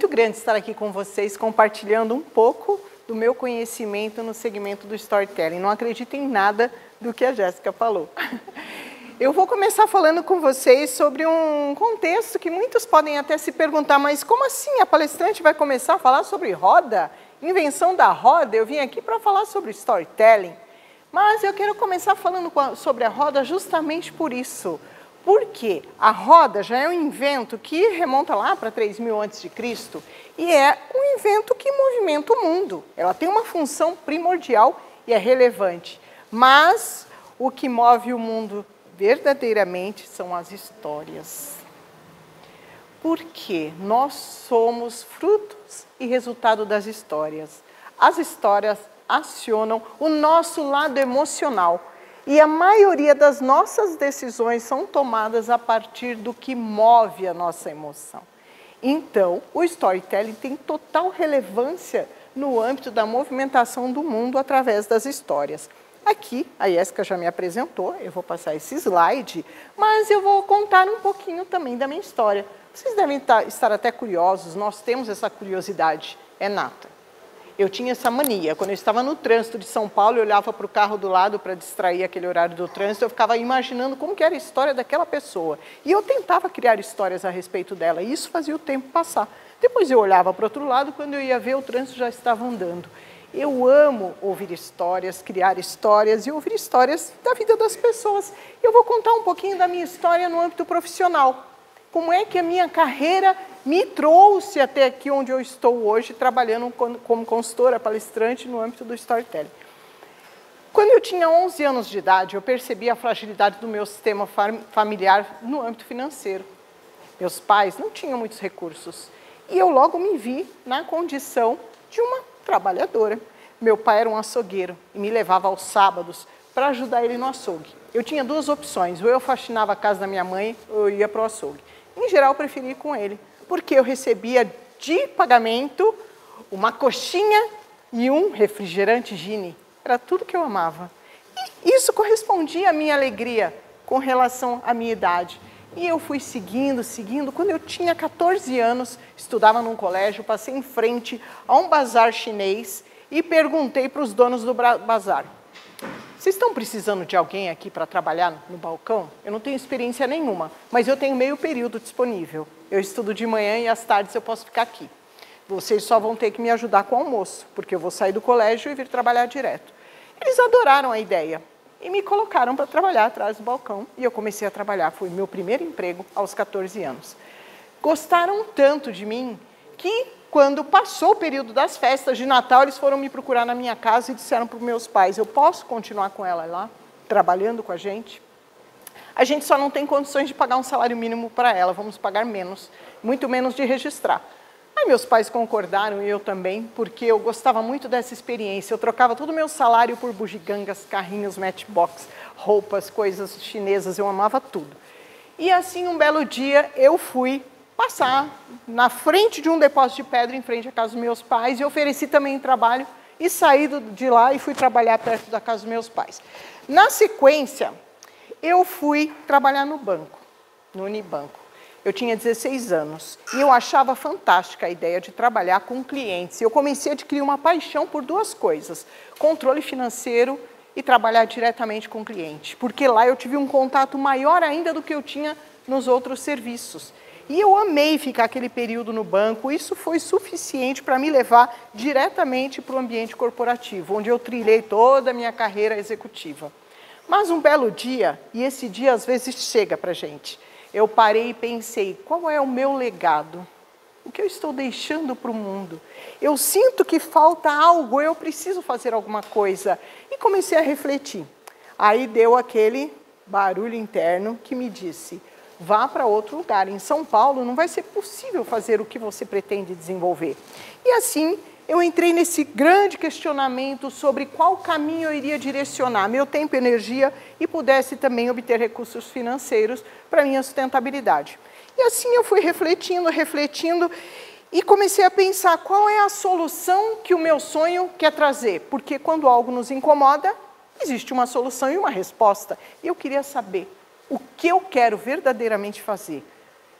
muito grande estar aqui com vocês, compartilhando um pouco do meu conhecimento no segmento do storytelling. Não acredito em nada do que a Jéssica falou. Eu vou começar falando com vocês sobre um contexto que muitos podem até se perguntar, mas como assim a palestrante vai começar a falar sobre roda? Invenção da roda? Eu vim aqui para falar sobre storytelling. Mas eu quero começar falando sobre a roda justamente por isso. Porque a roda já é um invento que remonta lá para 3000 a.C. e é um invento que movimenta o mundo. Ela tem uma função primordial e é relevante. Mas o que move o mundo verdadeiramente são as histórias. Porque nós somos frutos e resultado das histórias. As histórias acionam o nosso lado emocional. E a maioria das nossas decisões são tomadas a partir do que move a nossa emoção. Então, o storytelling tem total relevância no âmbito da movimentação do mundo através das histórias. Aqui, a Jéssica já me apresentou, eu vou passar esse slide, mas eu vou contar um pouquinho também da minha história. Vocês devem estar até curiosos, nós temos essa curiosidade, é nata. Eu tinha essa mania, quando eu estava no trânsito de São Paulo, eu olhava para o carro do lado para distrair aquele horário do trânsito, eu ficava imaginando como que era a história daquela pessoa. E eu tentava criar histórias a respeito dela, e isso fazia o tempo passar. Depois eu olhava para o outro lado, quando eu ia ver, o trânsito já estava andando. Eu amo ouvir histórias, criar histórias e ouvir histórias da vida das pessoas. Eu vou contar um pouquinho da minha história no âmbito profissional. Como é que a minha carreira me trouxe até aqui onde eu estou hoje, trabalhando como consultora, palestrante no âmbito do storytelling. Quando eu tinha 11 anos de idade, eu percebi a fragilidade do meu sistema familiar no âmbito financeiro. Meus pais não tinham muitos recursos e eu logo me vi na condição de uma trabalhadora. Meu pai era um açougueiro e me levava aos sábados para ajudar ele no açougue. Eu tinha duas opções, ou eu faxinava a casa da minha mãe ou eu ia para o açougue. Em geral, eu preferi ir com ele, porque eu recebia de pagamento uma coxinha e um refrigerante Gini. Era tudo que eu amava. E isso correspondia à minha alegria com relação à minha idade. E eu fui seguindo. Quando eu tinha 14 anos, estudava num colégio, passei em frente a um bazar chinês e perguntei para os donos do bazar: vocês estão precisando de alguém aqui para trabalhar no balcão? Eu não tenho experiência nenhuma, mas eu tenho meio período disponível. Eu estudo de manhã e às tardes eu posso ficar aqui. Vocês só vão ter que me ajudar com o almoço, porque eu vou sair do colégio e vir trabalhar direto. Eles adoraram a ideia e me colocaram para trabalhar atrás do balcão. E eu comecei a trabalhar, foi meu primeiro emprego aos 14 anos. Gostaram tanto de mim que, quando passou o período das festas de Natal, eles foram me procurar na minha casa e disseram para os meus pais: eu posso continuar com ela lá, trabalhando com a gente? A gente só não tem condições de pagar um salário mínimo para ela, vamos pagar menos, muito menos de registrar. Aí meus pais concordaram e eu também, porque eu gostava muito dessa experiência. Eu trocava todo o meu salário por bugigangas, carrinhos, matchbox, roupas, coisas chinesas, eu amava tudo. E assim, um belo dia, eu fui passar na frente de um depósito de pedra, em frente à casa dos meus pais, e ofereci também trabalho, e saí de lá e fui trabalhar perto da casa dos meus pais. Na sequência, eu fui trabalhar no banco, no Unibanco. Eu tinha 16 anos, e eu achava fantástica a ideia de trabalhar com clientes. Eu comecei a adquirir uma paixão por duas coisas: controle financeiro e trabalhar diretamente com o cliente, porque lá eu tive um contato maior ainda do que eu tinha nos outros serviços. E eu amei ficar aquele período no banco, isso foi suficiente para me levar diretamente para o ambiente corporativo, onde eu trilhei toda a minha carreira executiva. Mas um belo dia, e esse dia às vezes chega para a gente, eu parei e pensei: qual é o meu legado? O que eu estou deixando para o mundo? Eu sinto que falta algo, eu preciso fazer alguma coisa. E comecei a refletir. Aí deu aquele barulho interno que me disse: vá para outro lugar. Em São Paulo não vai ser possível fazer o que você pretende desenvolver. E assim, eu entrei nesse grande questionamento sobre qual caminho eu iria direcionar meu tempo e energia e pudesse também obter recursos financeiros para minha sustentabilidade. E assim eu fui refletindo e comecei a pensar qual é a solução que o meu sonho quer trazer. Porque quando algo nos incomoda, existe uma solução e uma resposta. E eu queria saber o que eu quero verdadeiramente fazer.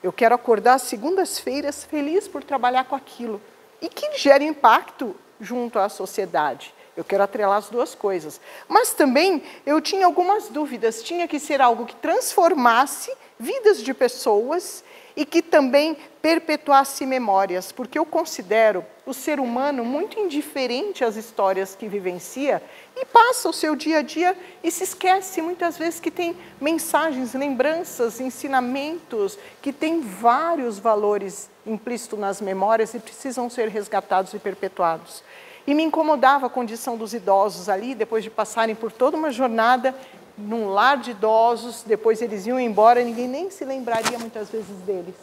Eu quero acordar às segundas-feiras feliz por trabalhar com aquilo e que gere impacto junto à sociedade. Eu quero atrelar as duas coisas. Mas também eu tinha algumas dúvidas. Tinha que ser algo que transformasse vidas de pessoas e que também perpetuasse memórias, porque eu considero o ser humano muito indiferente às histórias que vivencia e passa o seu dia a dia e se esquece muitas vezes que tem mensagens, lembranças, ensinamentos, que tem vários valores implícitos nas memórias e precisam ser resgatados e perpetuados. E me incomodava a condição dos idosos ali, depois de passarem por toda uma jornada num lar de idosos, depois eles iam embora e ninguém nem se lembraria muitas vezes deles.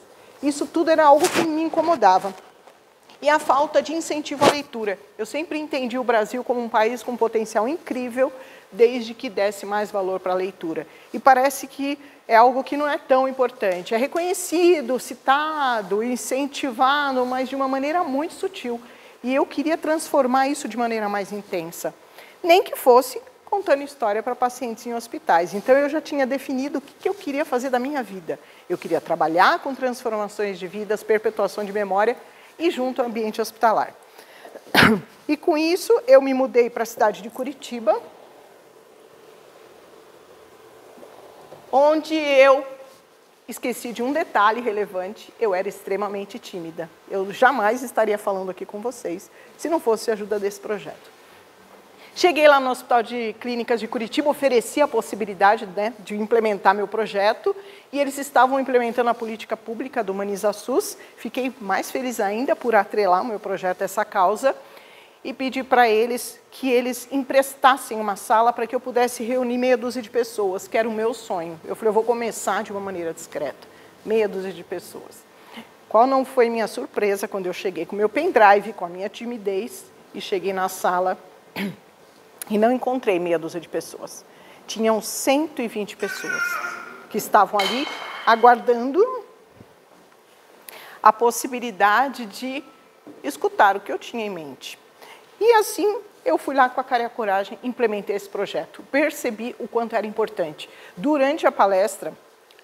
Isso tudo era algo que me incomodava. E a falta de incentivo à leitura. Eu sempre entendi o Brasil como um país com potencial incrível, desde que desse mais valor para a leitura. E parece que é algo que não é tão importante. É reconhecido, citado, incentivado, mas de uma maneira muito sutil. E eu queria transformar isso de maneira mais intensa. Nem que fosse contando história para pacientes em hospitais. Então, eu já tinha definido o que eu queria fazer da minha vida. Eu queria trabalhar com transformações de vidas, perpetuação de memória e junto ao ambiente hospitalar. E com isso, eu me mudei para a cidade de Curitiba, onde eu esqueci de um detalhe relevante: eu era extremamente tímida. Eu jamais estaria falando aqui com vocês se não fosse a ajuda desse projeto. Cheguei lá no Hospital de Clínicas de Curitiba, ofereci a possibilidade, né, de implementar meu projeto, e eles estavam implementando a política pública do Humaniza SUS. Fiquei mais feliz ainda por atrelar o meu projeto a essa causa e pedi para eles que eles emprestassem uma sala para que eu pudesse reunir meia dúzia de pessoas, que era o meu sonho. Eu falei, eu vou começar de uma maneira discreta, meia dúzia de pessoas. Qual não foi minha surpresa quando eu cheguei com meu pendrive, com a minha timidez, e cheguei na sala e não encontrei meia dúzia de pessoas. Tinham 120 pessoas que estavam ali aguardando a possibilidade de escutar o que eu tinha em mente. E assim, eu fui lá com a cara e a coragem, implementei esse projeto. Percebi o quanto era importante. Durante a palestra,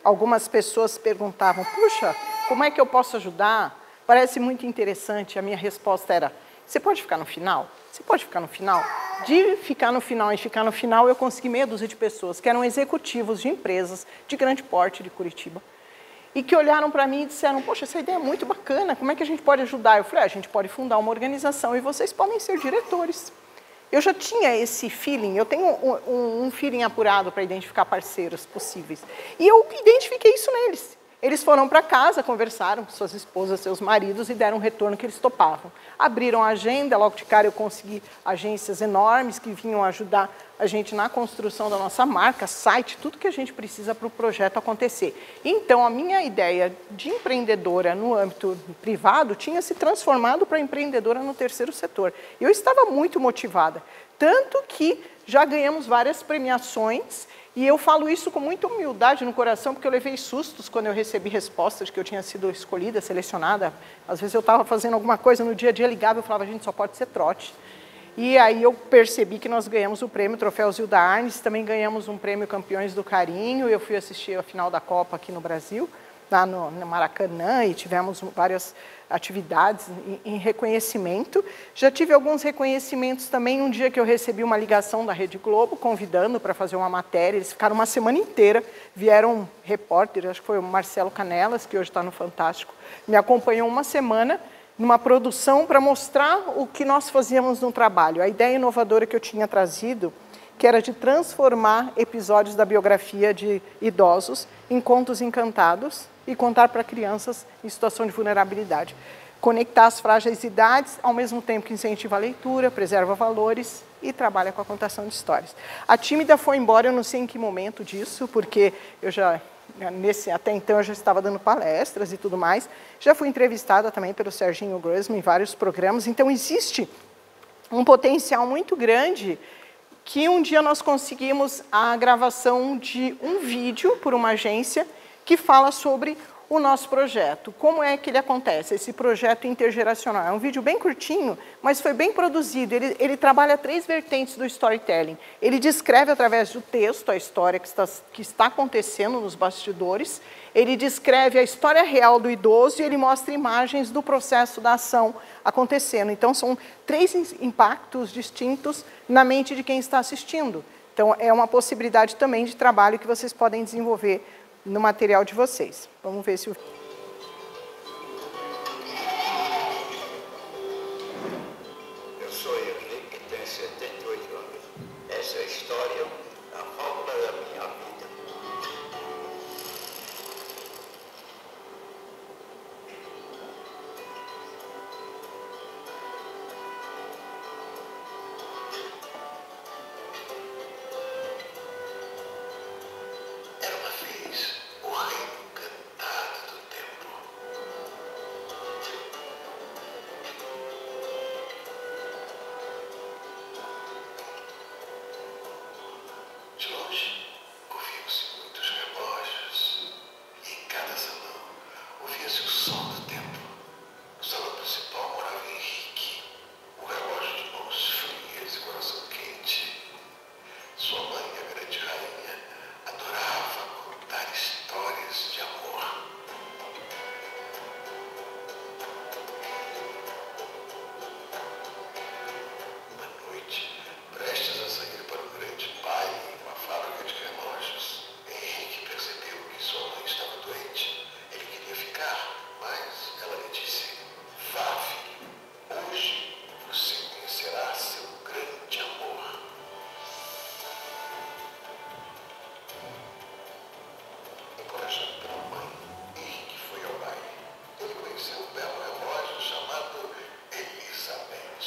algumas pessoas perguntavam, puxa, como é que eu posso ajudar? Parece muito interessante. A minha resposta era, você pode ficar no final? Você pode ficar no final? De ficar no final e ficar no final, eu consegui meia dúzia de pessoas que eram executivos de empresas de grande porte de Curitiba e que olharam para mim e disseram, poxa, essa ideia é muito bacana, como é que a gente pode ajudar? Eu falei, a gente pode fundar uma organização e vocês podem ser diretores. Eu já tinha esse feeling, eu tenho um feeling apurado para identificar parceiros possíveis. E eu identifiquei isso neles. Eles foram para casa, conversaram com suas esposas, seus maridos e deram um retorno que eles topavam. Abriram a agenda, logo de cara eu consegui agências enormes que vinham ajudar a gente na construção da nossa marca, site, tudo que a gente precisa para o projeto acontecer. Então, a minha ideia de empreendedora no âmbito privado tinha se transformado para empreendedora no terceiro setor. Eu estava muito motivada, tanto que já ganhamos várias premiações. E eu falo isso com muita humildade no coração, porque eu levei sustos quando eu recebi respostas de que eu tinha sido escolhida, selecionada. Às vezes eu estava fazendo alguma coisa, no dia a dia ligava, eu falava, gente, só pode ser trote. E aí eu percebi que nós ganhamos o prêmio Troféu Zilda Arnes, também ganhamos um prêmio Campeões do Carinho. Eu fui assistir a final da Copa aqui no Brasil, lá no Maracanã, e tivemos várias atividades em reconhecimento. Já tive alguns reconhecimentos também, um dia que eu recebi uma ligação da Rede Globo, convidando para fazer uma matéria. Eles ficaram uma semana inteira, vieram um repórter, acho que foi o Marcelo Canelas, que hoje está no Fantástico, me acompanhou uma semana numa produção para mostrar o que nós fazíamos no trabalho. A ideia inovadora que eu tinha trazido, que era de transformar episódios da biografia de idosos em contos encantados e contar para crianças em situação de vulnerabilidade. Conectar as frágeis idades, ao mesmo tempo que incentiva a leitura, preserva valores e trabalha com a contação de histórias. A Tímida foi embora, eu não sei em que momento disso, porque eu já, até então, eu já estava dando palestras e tudo mais. Já fui entrevistada também pelo Serginho Grossman em vários programas. Então, existe um potencial muito grande que um dia nós conseguimos a gravação de um vídeo por uma agência que fala sobre o nosso projeto. Como é que ele acontece, esse projeto intergeracional? É um vídeo bem curtinho, mas foi bem produzido. Ele trabalha 3 vertentes do storytelling. Ele descreve através do texto a história que está acontecendo nos bastidores, ele descreve a história real do idoso e ele mostra imagens do processo da ação acontecendo. Então, são 3 impactos distintos na mente de quem está assistindo. Então, é uma possibilidade também de trabalho que vocês podem desenvolver no material de vocês. Vamos ver se o... Eu sou Henrique, tenho 78 anos. Essa é a história, a fórmula da minha vida. Era uma vez o reino encantado do tempo. De longe, ouviam-se muitos relógios, e em cada salão ouvia-se o som do tempo. No salão principal morava Henrique, o relógio de mãos frias e coração quente. Sua mãe, a grande rainha, adorava contar histórias de amor. Uma noite, prestes a sair para um grande baile em uma fábrica de relógios, Henrique percebeu que sua mãe estava doente. Ele queria ficar, mas ela lhe disse: "Vá, filho, hoje você conhecerá seu grande amor." Encorajado pela mãe, Henrique foi ao baile. Ele conheceu um belo relógio chamado Elizabeth.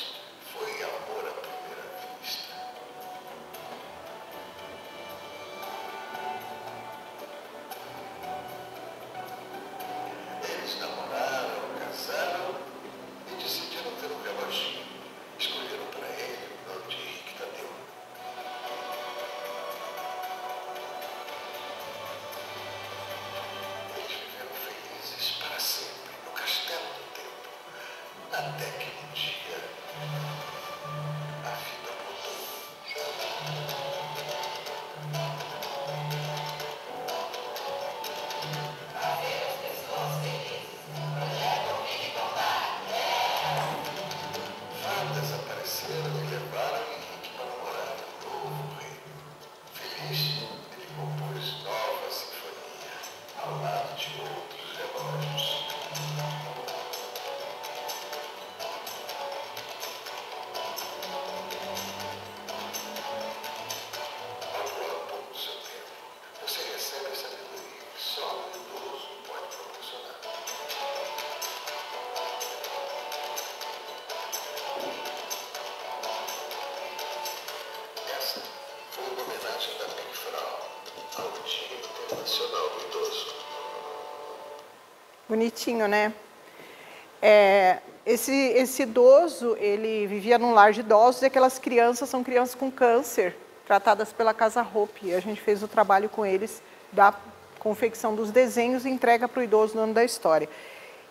Foi amor à primeira vista. Eles namoraram, casaram e decidiram ter um reloginho. Escolheram para ele o nome de Henrique Tadeu. Eles viveram felizes para sempre no castelo do tempo. Até que um dia a vida mudou. Fadas apareceram e levaram Henrique para morar no novo reino. Feliz, ele compôs nova sinfonia ao lado de outros relógios. Valor ao pouco do seu tempo. Você recebe a sabedoria que só um idoso pode proporcionar. Essa foi uma homenagem da Big Frau ao Dia Internacional do Idoso. Bonitinho, né? Esse idoso, ele vivia num lar de idosos e aquelas crianças são crianças com câncer, tratadas pela Casa Hope. E a gente fez o trabalho com eles da confecção dos desenhos e entrega para o idoso no ano da história.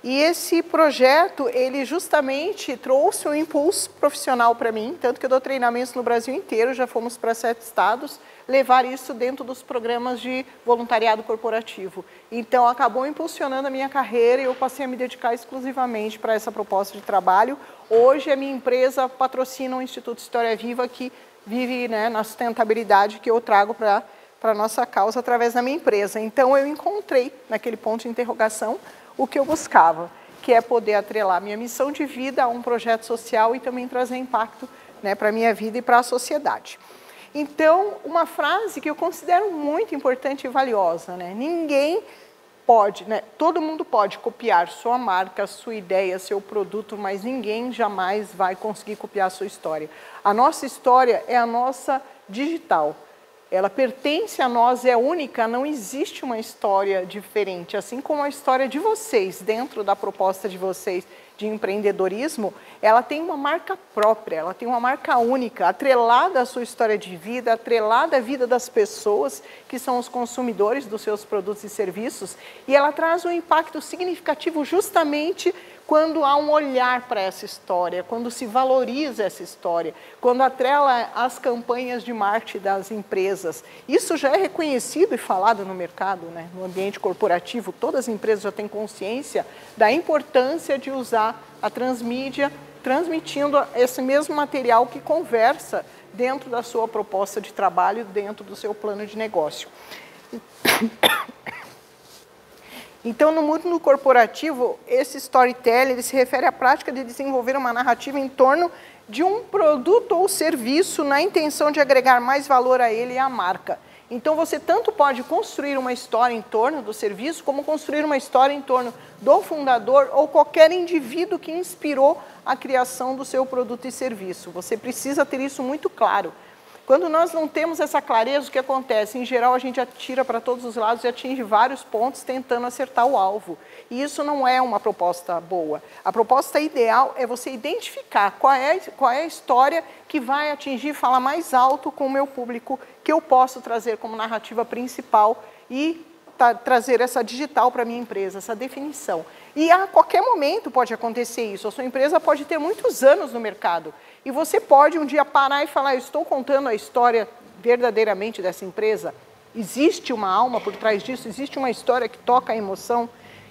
E esse projeto, ele justamente trouxe um impulso profissional para mim, tanto que eu dou treinamentos no Brasil inteiro, já fomos para 7 estados, levar isso dentro dos programas de voluntariado corporativo. Então, acabou impulsionando a minha carreira e eu passei a me dedicar exclusivamente para essa proposta de trabalho. Hoje, a minha empresa patrocina o Instituto História Viva, que vive, né, na sustentabilidade que eu trago para a nossa causa através da minha empresa. Então, eu encontrei, naquele ponto de interrogação, o que eu buscava, que é poder atrelar minha missão de vida a um projeto social e também trazer impacto, né, para a minha vida e para a sociedade. Então, uma frase que eu considero muito importante e valiosa, né? Ninguém pode, né? Todo mundo pode copiar sua marca, sua ideia, seu produto, mas ninguém jamais vai conseguir copiar a sua história. A nossa história é a nossa digital. ela pertence a nós, é única, não existe uma história diferente. Assim como a história de vocês, dentro da proposta de vocês de empreendedorismo, ela tem uma marca própria, ela tem uma marca única, atrelada à sua história de vida, atrelada à vida das pessoas, que são os consumidores dos seus produtos e serviços, e ela traz um impacto significativo justamente quando há um olhar para essa história, quando se valoriza essa história, quando atrela as campanhas de marketing das empresas. Isso já é reconhecido e falado no mercado, né? No ambiente corporativo, todas as empresas já têm consciência da importância de usar a transmídia, transmitindo esse mesmo material que conversa dentro da sua proposta de trabalho, dentro do seu plano de negócio. Então, no mundo corporativo, esse storytelling ele se refere à prática de desenvolver uma narrativa em torno de um produto ou serviço na intenção de agregar mais valor a ele e à marca. Então, você tanto pode construir uma história em torno do serviço, como construir uma história em torno do fundador ou qualquer indivíduo que inspirou a criação do seu produto e serviço. Você precisa ter isso muito claro. Quando nós não temos essa clareza, o que acontece? Em geral, a gente atira para todos os lados e atinge vários pontos tentando acertar o alvo. E isso não é uma proposta boa. A proposta ideal é você identificar qual é a história que vai atingir e falar mais alto com o meu público, que eu posso trazer como narrativa principal e trazer essa digital para a minha empresa, essa definição. E a qualquer momento pode acontecer isso. A sua empresa pode ter muitos anos no mercado. E você pode um dia parar e falar, eu estou contando a história verdadeiramente dessa empresa? Existe uma alma por trás disso? Existe uma história que toca a emoção?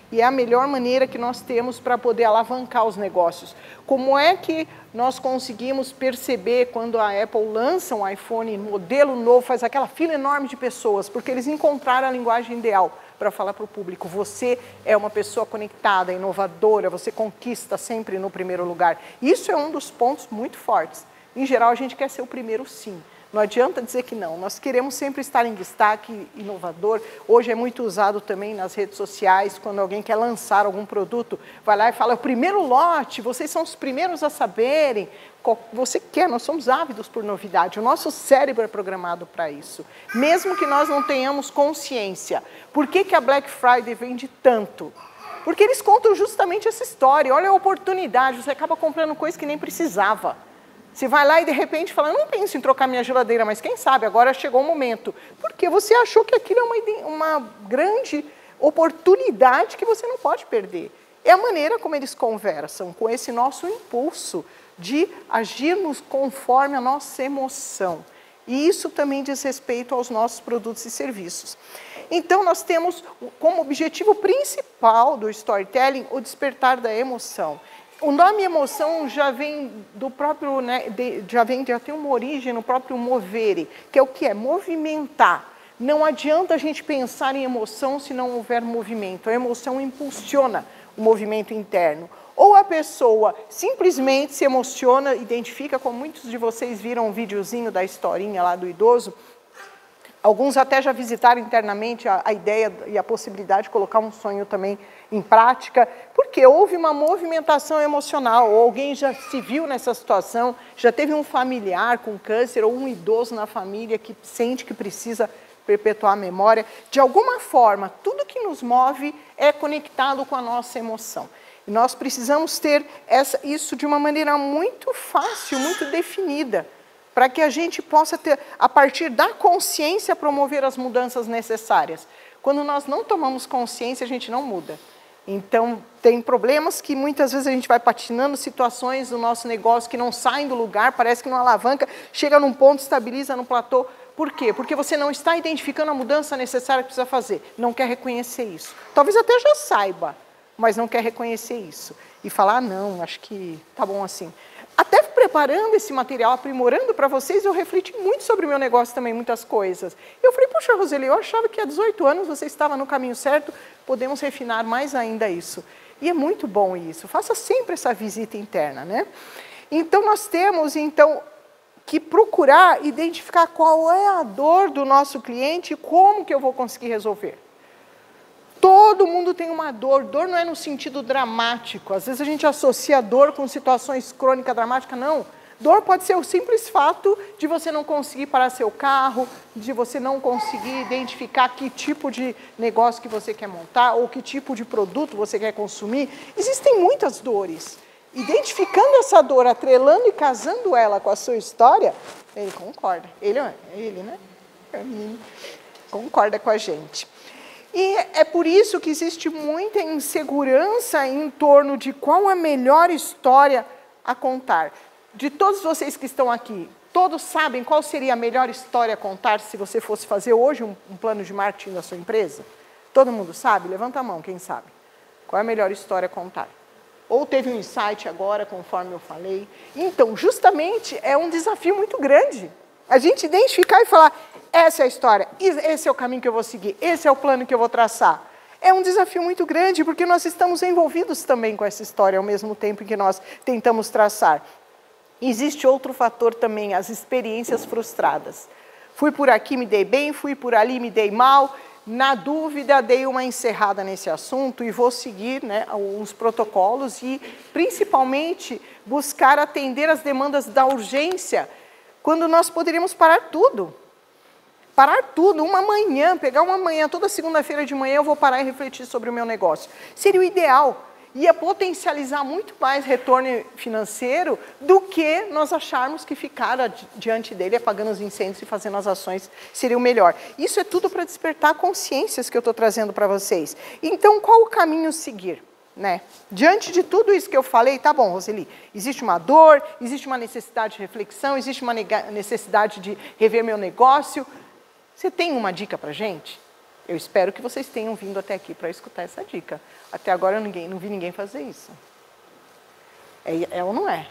E é a melhor maneira que nós temos para poder alavancar os negócios. Como é que nós conseguimos perceber quando a Apple lança um iPhone modelo novo, faz aquela fila enorme de pessoas, porque eles encontraram a linguagem ideal para falar para o público, você é uma pessoa conectada, inovadora, você conquista sempre no primeiro lugar. Isso é um dos pontos muito fortes. Em geral, a gente quer ser o primeiro sim. Não adianta dizer que não. Nós queremos sempre estar em destaque, inovador. Hoje é muito usado também nas redes sociais, quando alguém quer lançar algum produto, vai lá e fala, o primeiro lote, vocês são os primeiros a saberem. Você quer, nós somos ávidos por novidade. O nosso cérebro é programado para isso. Mesmo que nós não tenhamos consciência. Por que a Black Friday vende tanto? Porque eles contam justamente essa história. Olha a oportunidade, você acaba comprando coisa que nem precisava. Você vai lá e de repente fala, não penso em trocar minha geladeira, mas quem sabe, agora chegou o momento. Porque você achou que aquilo é uma grande oportunidade que você não pode perder. É a maneira como eles conversam, com esse nosso impulso de agirmos conforme a nossa emoção. E isso também diz respeito aos nossos produtos e serviços. Então, nós temos como objetivo principal do storytelling o despertar da emoção. O nome emoção já vem do próprio, né, já tem uma origem no próprio movere, que é o que é? Movimentar. Não adianta a gente pensar em emoção se não houver movimento. A emoção impulsiona o movimento interno. Ou a pessoa simplesmente se emociona, identifica, como muitos de vocês viram um videozinho da historinha lá do idoso, alguns até já visitaram internamente a ideia e a possibilidade de colocar um sonho também em prática, porque houve uma movimentação emocional, ou alguém já se viu nessa situação, já teve um familiar com câncer, ou um idoso na família que sente que precisa perpetuar a memória. De alguma forma, tudo que nos move é conectado com a nossa emoção. E nós precisamos ter isso de uma maneira muito fácil, muito definida, para que a gente possa ter, a partir da consciência, promover as mudanças necessárias. Quando nós não tomamos consciência, a gente não muda. Então, tem problemas que muitas vezes a gente vai patinando, situações do nosso negócio que não saem do lugar, parece que não alavanca, chega num ponto, estabiliza no platô. Por quê? Porque você não está identificando a mudança necessária que precisa fazer, não quer reconhecer isso. Talvez até já saiba, mas não quer reconhecer isso. E falar, não, acho que tá bom assim. Até preparando esse material, aprimorando para vocês, eu refleti muito sobre o meu negócio também, muitas coisas. Eu falei, poxa, Roseli, eu achava que há 18 anos você estava no caminho certo, podemos refinar mais ainda isso. E é muito bom isso, faça sempre essa visita interna, né? Então, nós temos, que procurar identificar qual é a dor do nosso cliente e como que eu vou conseguir resolver. Todo mundo tem uma dor. Dor não é no sentido dramático. Às vezes a gente associa a dor com situações crônicas dramáticas. Não. Dor pode ser o simples fato de você não conseguir parar seu carro, de você não conseguir identificar que tipo de negócio que você quer montar ou que tipo de produto você quer consumir. Existem muitas dores. Identificando essa dor, atrelando e casando ela com a sua história, ele concorda. Ele, né? Concorda com a gente. E é por isso que existe muita insegurança em torno de qual a melhor história a contar. De todos vocês que estão aqui, todos sabem qual seria a melhor história a contar se você fosse fazer hoje um plano de marketing da sua empresa? Todo mundo sabe? Levanta a mão, quem sabe. Qual é a melhor história a contar? Ou teve um insight agora, conforme eu falei. Então, justamente, é um desafio muito grande. A gente identificar e falar, essa é a história, esse é o caminho que eu vou seguir, esse é o plano que eu vou traçar. É um desafio muito grande, porque nós estamos envolvidos também com essa história, ao mesmo tempo que nós tentamos traçar. Existe outro fator também, as experiências frustradas. Fui por aqui, me dei bem, fui por ali, me dei mal. Na dúvida, dei uma encerrada nesse assunto e vou seguir, né, os protocolos e, principalmente, buscar atender as demandas da urgência, quando nós poderíamos parar tudo. Parar tudo, uma manhã, pegar uma manhã, toda segunda-feira de manhã eu vou parar e refletir sobre o meu negócio. Seria o ideal. Ia potencializar muito mais retorno financeiro do que nós acharmos que ficar diante dele, apagando os incêndios e fazendo as ações, seria o melhor. Isso é tudo para despertar consciências que eu estou trazendo para vocês. Então, qual o caminho seguir? Né? Diante de tudo isso que eu falei, tá bom, Roseli, existe uma dor, existe uma necessidade de reflexão, existe uma necessidade de rever meu negócio. Você tem uma dica para a gente? Eu espero que vocês tenham vindo até aqui para escutar essa dica. Até agora eu não vi ninguém fazer isso. É ou não é?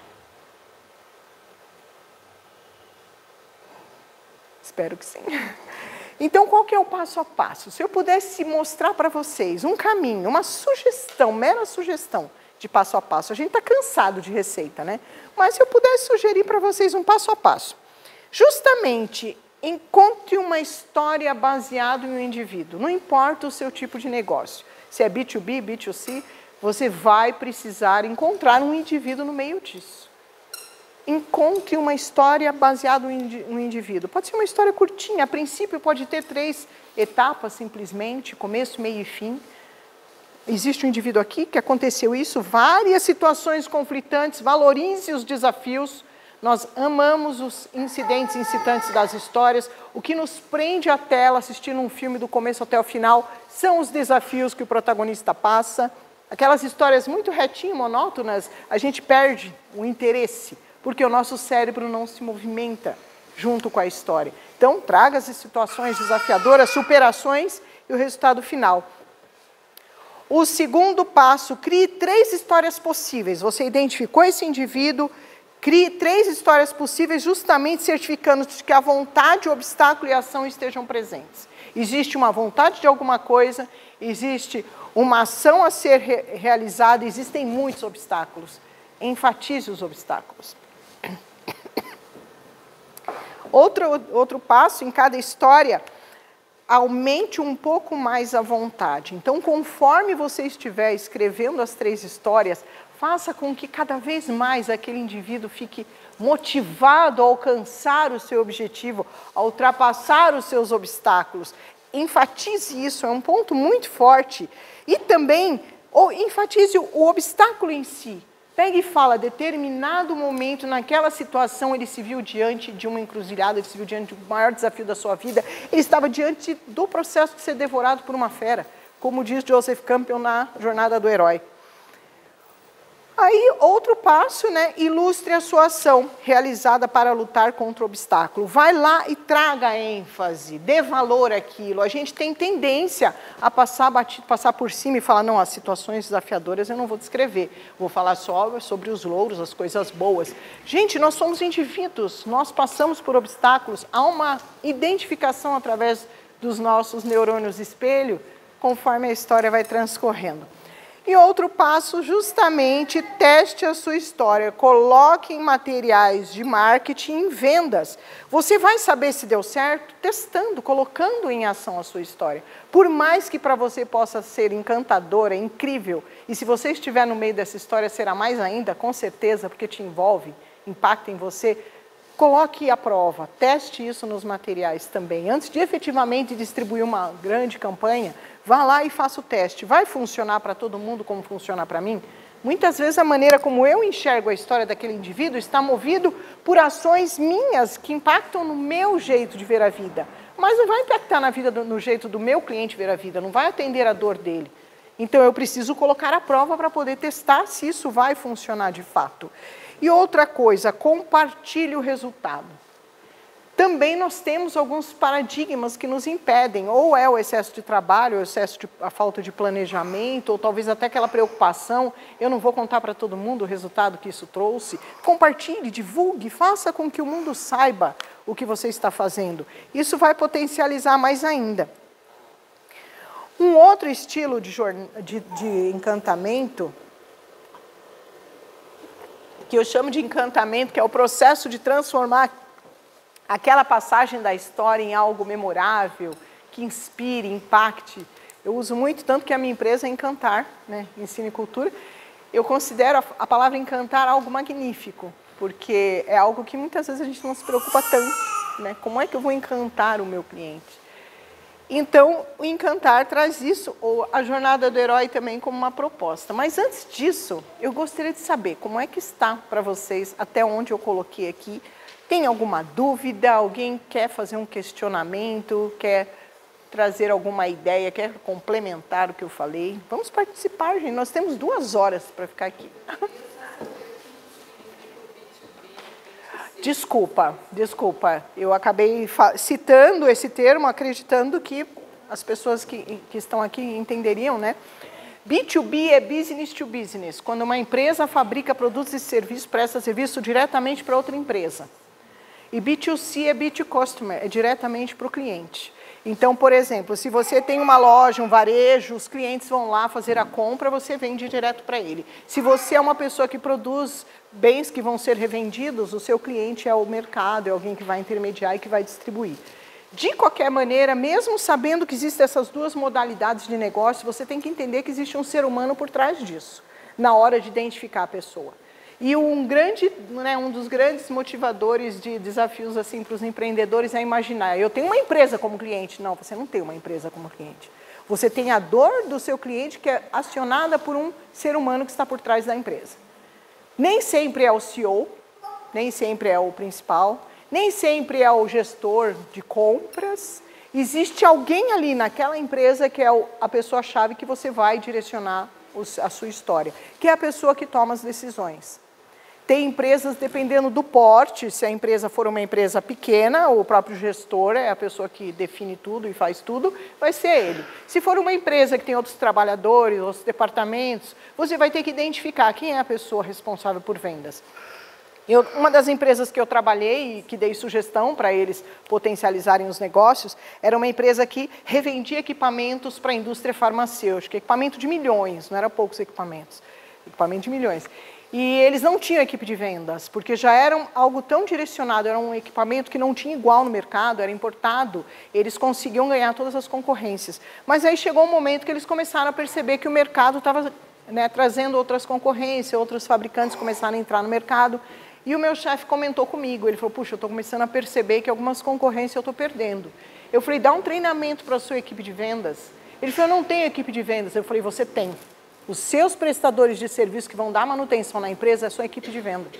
Espero que sim. Então, qual que é o passo a passo? Se eu pudesse mostrar para vocês um caminho, uma sugestão, mera sugestão de passo a passo. A gente está cansado de receita, né? Mas se eu pudesse sugerir para vocês um passo a passo. Justamente, encontre uma história baseada em um indivíduo. Não importa o seu tipo de negócio. Se é B2B, B2C, você vai precisar encontrar um indivíduo no meio disso. Encontre uma história baseada em um indivíduo. Pode ser uma história curtinha. A princípio pode ter 3 etapas, simplesmente, começo, meio e fim. Existe um indivíduo aqui que aconteceu isso, várias situações conflitantes, valorize os desafios. Nós amamos os incidentes incitantes das histórias. O que nos prende à tela, assistindo um filme do começo até o final, são os desafios que o protagonista passa. Aquelas histórias muito retinhas, monótonas, a gente perde o interesse, porque o nosso cérebro não se movimenta junto com a história. Então, traga as situações desafiadoras, superações e o resultado final. O segundo passo, crie 3 histórias possíveis. Você identificou esse indivíduo, crie 3 histórias possíveis, justamente certificando que a vontade, o obstáculo e a ação estejam presentes. Existe uma vontade de alguma coisa, existe uma ação a ser realizada, existem muitos obstáculos. Enfatize os obstáculos. Outro passo em cada história, aumente um pouco mais a vontade. Então, conforme você estiver escrevendo as 3 histórias, faça com que cada vez mais aquele indivíduo fique motivado a alcançar o seu objetivo, a ultrapassar os seus obstáculos. Enfatize isso, é um ponto muito forte. E também, enfatize o obstáculo em si. Pegue e fala, determinado momento, naquela situação, ele se viu diante de uma encruzilhada, ele se viu diante do maior desafio da sua vida, ele estava diante do processo de ser devorado por uma fera, como diz Joseph Campbell na Jornada do Herói. Aí, outro passo, né? Ilustre a sua ação realizada para lutar contra o obstáculo. Vai lá e traga ênfase, dê valor àquilo. A gente tem tendência a passar por cima e falar, não, as situações desafiadoras eu não vou descrever. Vou falar só sobre os louros, as coisas boas. Gente, nós somos indivíduos, nós passamos por obstáculos. Há uma identificação através dos nossos neurônios espelho, conforme a história vai transcorrendo. E outro passo, justamente, teste a sua história. Coloque em materiais de marketing em vendas. Você vai saber se deu certo testando, colocando em ação a sua história. Por mais que para você possa ser encantadora, incrível, e se você estiver no meio dessa história será mais ainda, com certeza, porque te envolve, impacta em você, coloque à prova, teste isso nos materiais também. Antes de efetivamente distribuir uma grande campanha, vá lá e faça o teste. Vai funcionar para todo mundo como funciona para mim? Muitas vezes a maneira como eu enxergo a história daquele indivíduo está movido por ações minhas que impactam no meu jeito de ver a vida. Mas não vai impactar na vida no jeito do meu cliente ver a vida, não vai atender a dor dele. Então eu preciso colocar à prova para poder testar se isso vai funcionar de fato. E outra coisa, compartilhe o resultado. Também nós temos alguns paradigmas que nos impedem, ou é o excesso de trabalho, ou a falta de planejamento, ou talvez até aquela preocupação, eu não vou contar para todo mundo o resultado que isso trouxe. Compartilhe, divulgue, faça com que o mundo saiba o que você está fazendo. Isso vai potencializar mais ainda. Um outro estilo de encantamento, que eu chamo de encantamento, que é o processo de transformar aquela passagem da história em algo memorável, que inspire, impacte. Eu uso muito, tanto que a minha empresa é Encantar, né, Ensino e Cultura. Eu considero a palavra encantar algo magnífico, porque é algo que muitas vezes a gente não se preocupa tanto, né? Como é que eu vou encantar o meu cliente? Então, o Encantar traz isso, ou a Jornada do Herói também como uma proposta. Mas antes disso, eu gostaria de saber como é que está para vocês, até onde eu coloquei aqui. Tem alguma dúvida? Alguém quer fazer um questionamento? Quer trazer alguma ideia? Quer complementar o que eu falei? Vamos participar, gente. Nós temos 2 horas para ficar aqui. Desculpa. Eu acabei citando esse termo, acreditando que as pessoas que estão aqui entenderiam, né? B2B é business to business, quando uma empresa fabrica produtos e serviços, presta serviço diretamente para outra empresa. E B2C é B2 customer, é diretamente para o cliente. Então, por exemplo, se você tem uma loja, um varejo, os clientes vão lá fazer a compra, você vende direto para ele. Se você é uma pessoa que produz bens que vão ser revendidos, o seu cliente é o mercado, é alguém que vai intermediar e que vai distribuir. De qualquer maneira, mesmo sabendo que existem essas 2 modalidades de negócio, você tem que entender que existe um ser humano por trás disso, na hora de identificar a pessoa. E um dos grandes motivadores de desafios assim, para os empreendedores é imaginar, eu tenho uma empresa como cliente. Não, você não tem uma empresa como cliente. Você tem a dor do seu cliente que é acionada por um ser humano que está por trás da empresa. Nem sempre é o CEO, nem sempre é o principal, nem sempre é o gestor de compras. Existe alguém ali naquela empresa que é a pessoa-chave que você vai direcionar a sua história, que é a pessoa que toma as decisões. Tem empresas, dependendo do porte, se a empresa for uma empresa pequena, o próprio gestor é a pessoa que define tudo e faz tudo, vai ser ele. Se for uma empresa que tem outros trabalhadores, outros departamentos, você vai ter que identificar quem é a pessoa responsável por vendas. Uma das empresas que eu trabalhei e que dei sugestão para eles potencializarem os negócios, era uma empresa que revendia equipamentos para a indústria farmacêutica, equipamento de milhões, não era poucos equipamentos, equipamento de milhões. E eles não tinham equipe de vendas, porque já era algo tão direcionado, era um equipamento que não tinha igual no mercado, era importado, eles conseguiam ganhar todas as concorrências. Mas aí chegou um momento que eles começaram a perceber que o mercado estava, né, trazendo outras concorrências, outros fabricantes começaram a entrar no mercado, e o meu chefe comentou comigo, ele falou, puxa, eu estou começando a perceber que algumas concorrências eu estou perdendo. Eu falei, dá um treinamento para a sua equipe de vendas. Ele falou, eu não tenho equipe de vendas. Eu falei, você tem. Os seus prestadores de serviço que vão dar manutenção na empresa é a sua equipe de venda.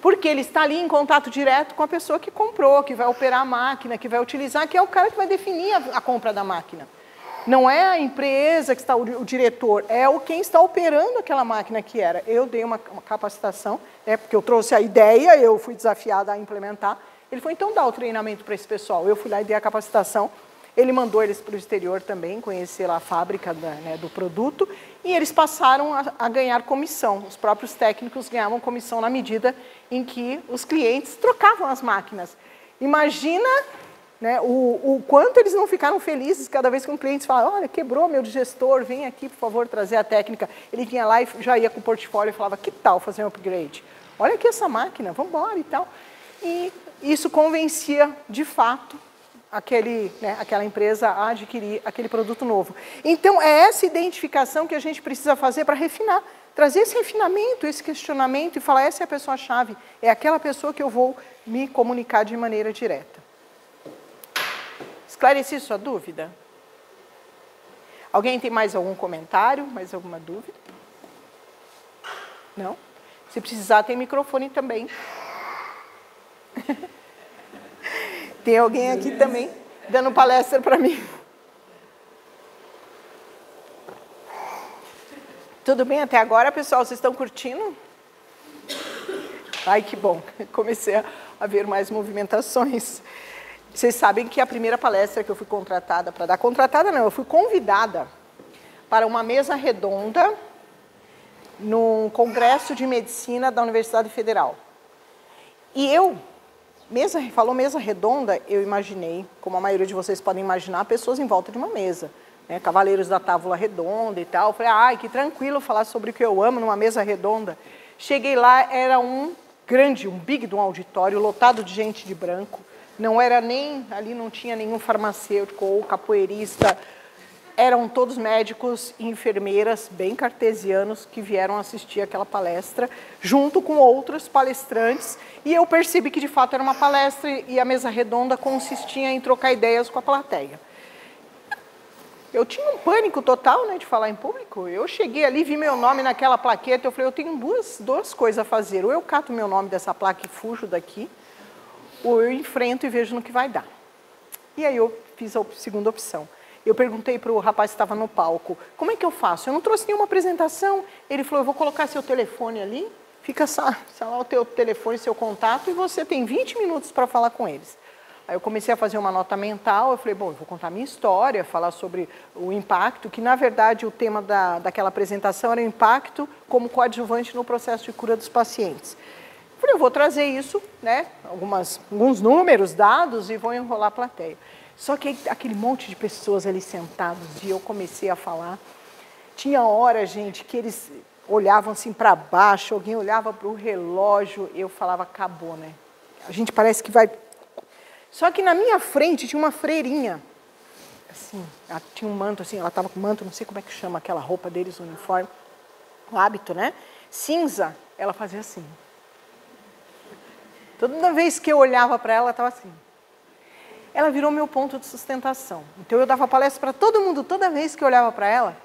Porque ele está ali em contato direto com a pessoa que comprou, que vai operar a máquina, que vai utilizar, que é o cara que vai definir a compra da máquina. Não é a empresa que está o diretor, é quem está operando aquela máquina que era. Eu dei uma capacitação, porque eu trouxe a ideia, eu fui desafiada a implementar. Ele falou, então dá o treinamento para esse pessoal. Eu fui lá e dei a capacitação. Ele mandou eles para o exterior também, conhecer lá a fábrica do produto, e eles passaram a ganhar comissão. Os próprios técnicos ganhavam comissão na medida em que os clientes trocavam as máquinas. Imagina, né, o quanto eles não ficaram felizes cada vez que um cliente falava, olha, quebrou meu digestor, vem aqui, por favor, trazer a técnica. Ele vinha lá e já ia com o portfólio e falava, que tal fazer um upgrade? Olha aqui essa máquina, vamos embora e tal. E isso convencia, de fato, aquela empresa a adquirir aquele produto novo. Então, é essa identificação que a gente precisa fazer para refinar. trazer esse refinamento, esse questionamento e falar, essa é a pessoa-chave, é aquela pessoa que eu vou me comunicar de maneira direta. Esclareci sua dúvida? Alguém tem mais algum comentário, mais alguma dúvida? Não? Se precisar, tem microfone também. Tem alguém aqui também dando palestra para mim. Tudo bem até agora, pessoal? Vocês estão curtindo? Ai, que bom. Comecei a ver mais movimentações. Vocês sabem que a primeira palestra que eu fui contratada para dar... Contratada não, eu fui convidada para uma mesa redonda num congresso de medicina da Universidade Federal. E falou mesa redonda, eu imaginei, como a maioria de vocês podem imaginar, pessoas em volta de uma mesa. Né, cavaleiros da tábua redonda e tal. Eu falei, ai, que tranquilo falar sobre o que eu amo numa mesa redonda. Cheguei lá, era um big de um auditório, lotado de gente de branco. Não era nem, ali não tinha nenhum farmacêutico ou capoeirista. Eram todos médicos e enfermeiras, bem cartesianos, que vieram assistir aquela palestra, junto com outros palestrantes. E eu percebi que, de fato, era uma palestra e a mesa redonda consistia em trocar ideias com a plateia. Eu tinha um pânico total, né, de falar em público. Eu cheguei ali, vi meu nome naquela plaqueta, eu falei, eu tenho duas coisas a fazer. Ou eu cato meu nome dessa placa e fujo daqui, ou eu enfrento e vejo no que vai dar. E aí eu fiz a segunda opção. Eu perguntei para o rapaz que estava no palco, como é que eu faço? Eu não trouxe nenhuma apresentação. Ele falou, eu vou colocar seu telefone ali, fica lá o teu telefone, seu contato, e você tem 20 minutos para falar com eles. Aí eu comecei a fazer uma nota mental, eu falei, bom, eu vou contar minha história, falar sobre o impacto, que na verdade o tema daquela apresentação era o impacto como coadjuvante no processo de cura dos pacientes. Eu falei, eu vou trazer isso, né, alguns números, dados, e vou enrolar a plateia. Só que aquele monte de pessoas ali sentadas, e eu comecei a falar, tinha hora, gente, que eles olhavam assim para baixo, alguém olhava para o relógio, eu falava, acabou, né? A gente parece que vai... Só que na minha frente tinha uma freirinha, assim, ela tinha um manto, assim, ela estava com manto, não sei como é que chama aquela roupa deles, o uniforme, o hábito, né? Cinza, ela fazia assim. Toda vez que eu olhava para ela estava assim. Ela virou meu ponto de sustentação. Então eu dava palestra para todo mundo, toda vez que eu olhava para ela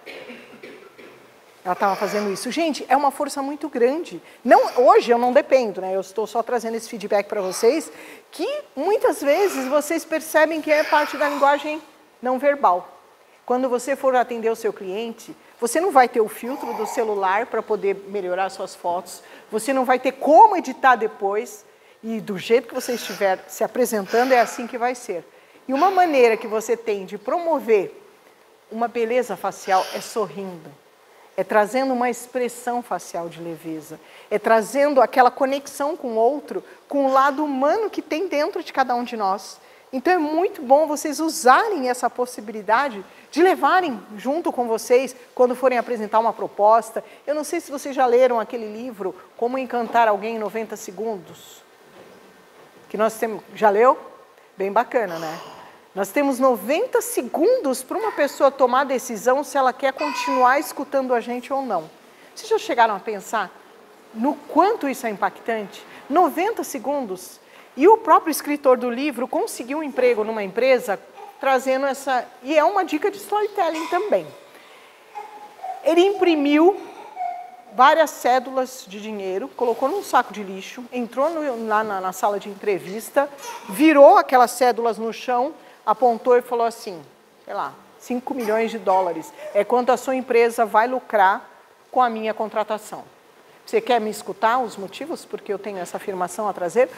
estava fazendo isso. Gente, é uma força muito grande. Hoje eu não dependo, né? Eu estou só trazendo esse feedback para vocês, que muitas vezes vocês percebem que é parte da linguagem não verbal. Quando você for atender o seu cliente, você não vai ter o filtro do celular para poder melhorar suas fotos, você não vai ter como editar depois, e do jeito que você estiver se apresentando, é assim que vai ser. E uma maneira que você tem de promover uma beleza facial é sorrindo. É trazendo uma expressão facial de leveza. É trazendo aquela conexão com o outro, com o lado humano que tem dentro de cada um de nós. Então é muito bom vocês usarem essa possibilidade de levarem junto com vocês, quando forem apresentar uma proposta. Eu não sei se vocês já leram aquele livro, Como Encantar Alguém em 90 Segundos. Que nós temos... Já leu? Bem bacana, né? Nós temos 90 segundos para uma pessoa tomar a decisão se ela quer continuar escutando a gente ou não. Vocês já chegaram a pensar no quanto isso é impactante? 90 segundos. E o próprio escritor do livro conseguiu um emprego numa empresa trazendo essa... E é uma dica de storytelling também. Ele imprimiu várias cédulas de dinheiro, colocou num saco de lixo, entrou lá na sala de entrevista, virou aquelas cédulas no chão, apontou e falou assim, sei lá, 5 milhões de dólares. É quanto a sua empresa vai lucrar com a minha contratação. Você quer me escutar os motivos porque eu tenho essa afirmação a trazer?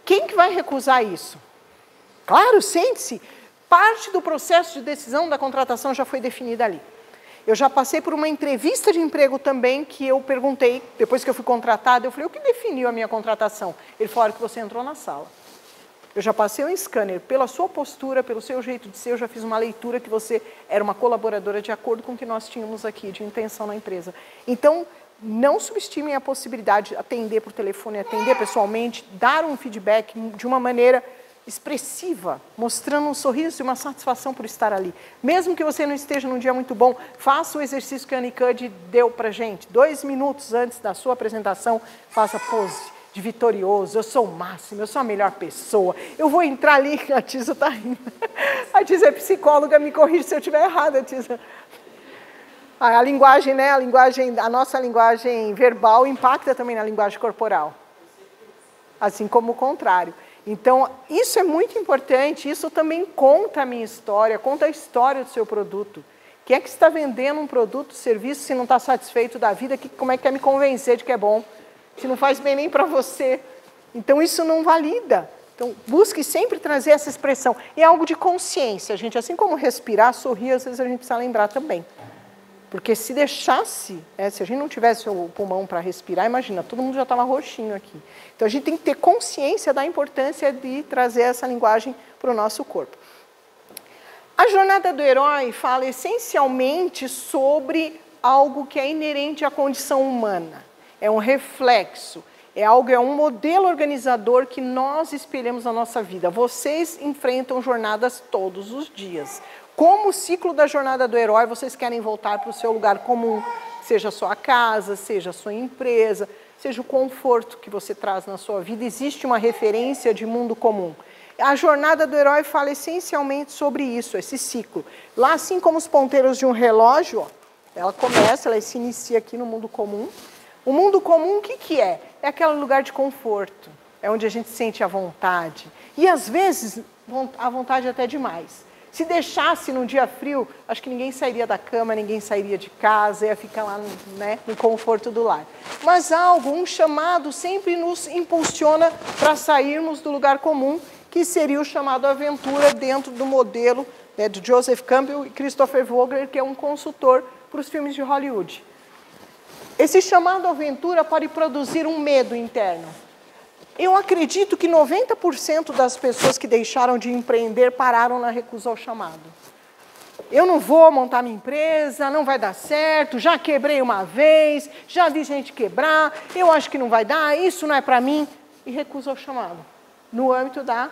Quem que vai recusar isso? Claro, sente-se. Parte do processo de decisão da contratação já foi definida ali. Eu já passei por uma entrevista de emprego também que eu perguntei, depois que eu fui contratada, eu falei, o que definiu a minha contratação? Ele falou que você entrou na sala. Eu já passei um scanner, pela sua postura, pelo seu jeito de ser, eu já fiz uma leitura que você era uma colaboradora de acordo com o que nós tínhamos aqui de intenção na empresa. Então, não subestimem a possibilidade de atender por telefone, atender pessoalmente, dar um feedback de uma maneira expressiva, mostrando um sorriso e uma satisfação por estar ali. Mesmo que você não esteja num dia muito bom, faça o exercício que a Unicud deu para a gente. 2 minutos antes da sua apresentação, faça pose de vitorioso. Eu sou o máximo, eu sou a melhor pessoa. Eu vou entrar ali, a Tisa está rindo. A Tisa é psicóloga, me corrige se eu estiver errada, Tisa. A linguagem, né? A nossa linguagem verbal impacta também na linguagem corporal. Assim como o contrário. Então, isso é muito importante, isso também conta a minha história, conta a história do seu produto. Quem é que está vendendo um produto, serviço, se não está satisfeito da vida, como é que quer me convencer de que é bom? Se não faz bem nem para você. Então, isso não valida. Então, busque sempre trazer essa expressão. E é algo de consciência, gente. Assim como respirar, sorrir, às vezes a gente precisa lembrar também. Porque se deixasse, se a gente não tivesse o pulmão para respirar, imagina, todo mundo já estava roxinho aqui. Então, a gente tem que ter consciência da importância de trazer essa linguagem para o nosso corpo. A jornada do herói fala essencialmente sobre algo que é inerente à condição humana. É um reflexo, é um modelo organizador que nós espelhamos na nossa vida. Vocês enfrentam jornadas todos os dias. Como o ciclo da jornada do herói, vocês querem voltar para o seu lugar comum, seja a sua casa, seja a sua empresa, seja o conforto que você traz na sua vida. Existe uma referência de mundo comum. A jornada do herói fala essencialmente sobre isso, esse ciclo. Lá, assim como os ponteiros de um relógio, ela se inicia aqui no mundo comum. O mundo comum, o que é? É aquele lugar de conforto, é onde a gente sente a vontade. E, às vezes, a vontade até demais. Se deixasse num dia frio, acho que ninguém sairia da cama, ninguém sairia de casa, ia ficar lá, né, no conforto do lar. Mas um chamado sempre nos impulsiona para sairmos do lugar comum, que seria o chamado aventura dentro do modelo, né, de Joseph Campbell e Christopher Vogler, que é um consultor para os filmes de Hollywood. Esse chamado aventura pode produzir um medo interno. Eu acredito que 90% das pessoas que deixaram de empreender pararam na recusa ao chamado. Eu não vou montar minha empresa, não vai dar certo, já quebrei uma vez, já vi gente quebrar, eu acho que não vai dar, isso não é para mim. E recusa ao chamado, no âmbito da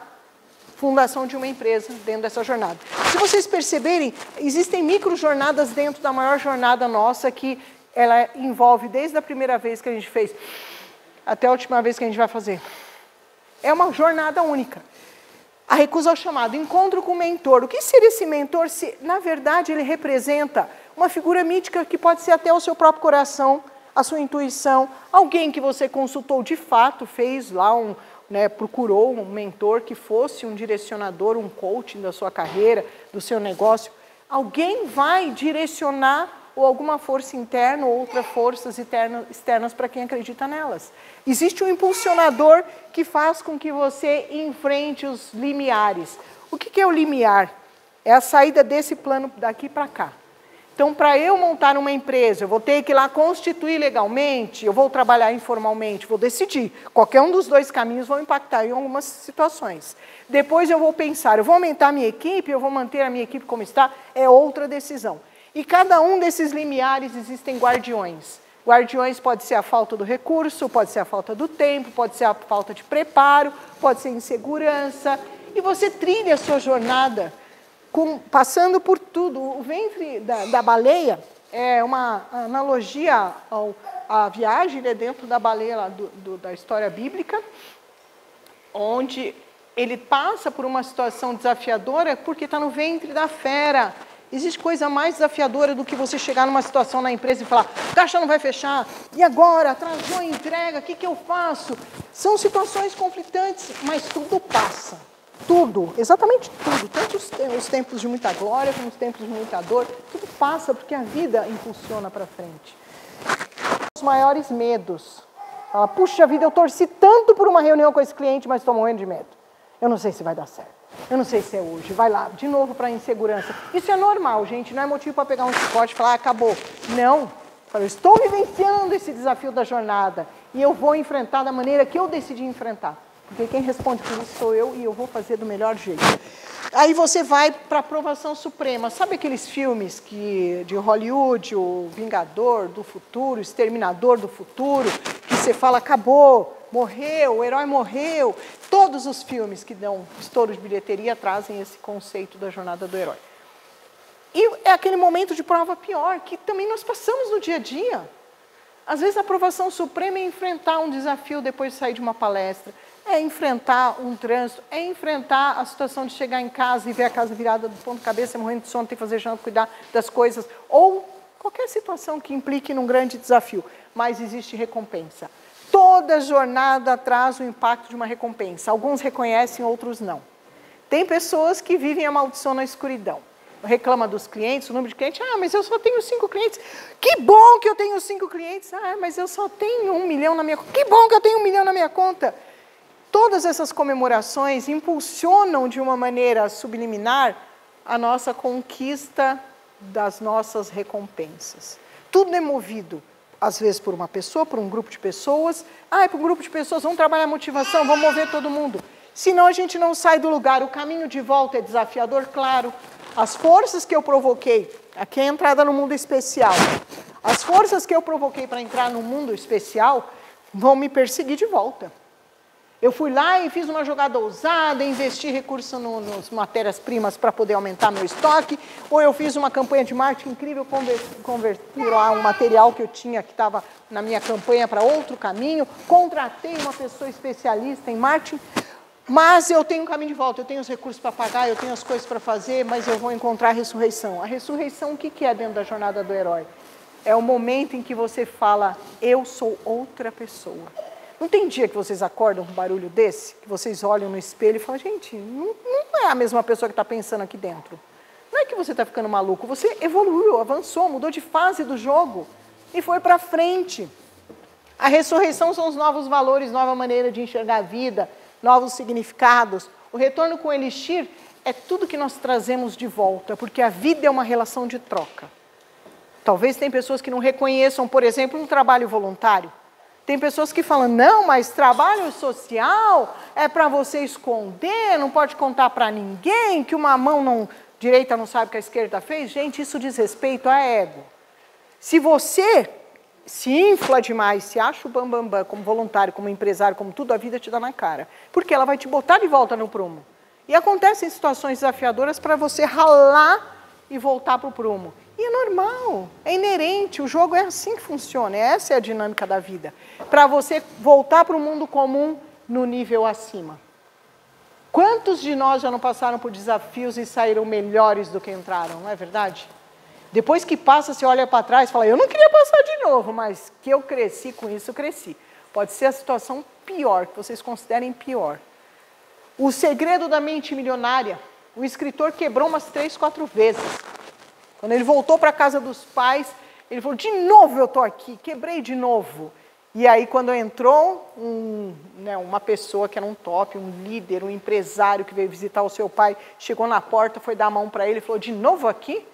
fundação de uma empresa dentro dessa jornada. Se vocês perceberem, existem micro-jornadas dentro da maior jornada nossa que ela envolve desde a primeira vez que a gente fez até a última vez que a gente vai fazer. É uma jornada única. A recusa ao chamado, encontro com o mentor. O que seria esse mentor se, na verdade, ele representa uma figura mítica que pode ser até o seu próprio coração, a sua intuição, alguém que você consultou de fato, fez lá procurou um mentor que fosse um direcionador, um coaching da sua carreira, do seu negócio. Alguém vai direcionar ou alguma força interna ou outras forças externas para quem acredita nelas. Existe um impulsionador que faz com que você enfrente os limiares. O que é o limiar? É a saída desse plano daqui para cá. Então, para eu montar uma empresa, eu vou ter que ir lá constituir legalmente, eu vou trabalhar informalmente, vou decidir. Qualquer um dos dois caminhos vão impactar em algumas situações. Depois eu vou pensar, eu vou aumentar a minha equipe, eu vou manter a minha equipe como está, é outra decisão. E cada um desses limiares existem guardiões. Guardiões pode ser a falta do recurso, pode ser a falta do tempo, pode ser a falta de preparo, pode ser insegurança. E você trilha a sua jornada passando por tudo. O ventre da baleia é uma analogia à viagem dentro da baleia lá da história bíblica, onde ele passa por uma situação desafiadora porque está no ventre da fera. Existe coisa mais desafiadora do que você chegar numa situação na empresa e falar, o caixa não vai fechar, e agora? Atrasou a entrega, o que eu faço? São situações conflitantes, mas tudo passa. Tudo, exatamente tudo. Tanto os tempos de muita glória, como os tempos de muita dor, tudo passa porque a vida impulsiona para frente. Os maiores medos. Fala, puxa vida, eu torci tanto por uma reunião com esse cliente, mas estou morrendo de medo. Eu não sei se vai dar certo. Eu não sei se é hoje. Vai lá, de novo para a insegurança. Isso é normal, gente. Não é motivo para pegar um chicote e falar, acabou. Não. Eu estou vivenciando esse desafio da jornada. E eu vou enfrentar da maneira que eu decidi enfrentar. Porque quem responde por isso sou eu e eu vou fazer do melhor jeito. Aí você vai para a aprovação suprema. Sabe aqueles filmes de Hollywood, o Vingador do Futuro, o Exterminador do Futuro, que você fala, acabou, morreu, o herói morreu. Todos os filmes que dão estouro de bilheteria trazem esse conceito da jornada do herói. E é aquele momento de prova pior, que também nós passamos no dia a dia. Às vezes a aprovação suprema é enfrentar um desafio depois de sair de uma palestra, é enfrentar um trânsito, é enfrentar a situação de chegar em casa e ver a casa virada do ponto de cabeça, morrendo de sono, ter que fazer janta, cuidar das coisas, ou qualquer situação que implique num grande desafio, mas existe recompensa. Toda jornada traz o impacto de uma recompensa. Alguns reconhecem, outros não. Tem pessoas que vivem a maldição na escuridão. Reclama dos clientes, o número de clientes. Ah, mas eu só tenho 5 clientes. Que bom que eu tenho 5 clientes. Ah, mas eu só tenho 1 milhão na minha conta. Que bom que eu tenho 1 milhão na minha conta. Todas essas comemorações impulsionam de uma maneira subliminar a nossa conquista das nossas recompensas. Tudo é movido, às vezes, por uma pessoa, por um grupo de pessoas. Ah, é por um grupo de pessoas, vamos trabalhar a motivação, vamos mover todo mundo. Senão a gente não sai do lugar. O caminho de volta é desafiador, claro. As forças que eu provoquei, aqui é a entrada no mundo especial. As forças que eu provoquei para entrar no mundo especial vão me perseguir de volta. Eu fui lá e fiz uma jogada ousada, investi recurso nas matérias-primas para poder aumentar meu estoque, ou eu fiz uma campanha de marketing incrível, converti lá um material que eu tinha, que estava na minha campanha para outro caminho, contratei uma pessoa especialista em marketing, mas eu tenho um caminho de volta, eu tenho os recursos para pagar, eu tenho as coisas para fazer, mas eu vou encontrar a ressurreição. A ressurreição, o que é dentro da jornada do herói? É o momento em que você fala, eu sou outra pessoa. Não tem dia que vocês acordam com um barulho desse, que vocês olham no espelho e falam, gente, não é a mesma pessoa que está pensando aqui dentro. Não é que você está ficando maluco, você evoluiu, avançou, mudou de fase do jogo e foi para frente. A ressurreição são os novos valores, nova maneira de enxergar a vida, novos significados. O retorno com o Elixir é tudo que nós trazemos de volta, porque a vida é uma relação de troca. Talvez tem pessoas que não reconheçam, por exemplo, um trabalho voluntário. Tem pessoas que falam, não, mas trabalho social é para você esconder, não pode contar para ninguém, que uma mão direita não sabe o que a esquerda fez. Gente, isso diz respeito a ego. Se você se infla demais, se acha o bambambam como voluntário, como empresário, como tudo, a vida te dá na cara. Porque ela vai te botar de volta no prumo. E acontecem situações desafiadoras para você ralar e voltar para o prumo. E é normal, é inerente, o jogo é assim que funciona, essa é a dinâmica da vida. Para você voltar para o mundo comum no nível acima. Quantos de nós já não passaram por desafios e saíram melhores do que entraram, não é verdade? Depois que passa, você olha para trás e fala, eu não queria passar de novo, mas que eu cresci com isso, eu cresci. Pode ser a situação pior, que vocês considerem pior. O segredo da mente milionária, o escritor quebrou umas 3, 4 vezes. Quando ele voltou para a casa dos pais, ele falou, de novo eu estou aqui, quebrei de novo. E aí, quando entrou uma pessoa que era um top, um líder, um empresário que veio visitar o seu pai, chegou na porta, foi dar a mão para ele e falou, de novo aqui?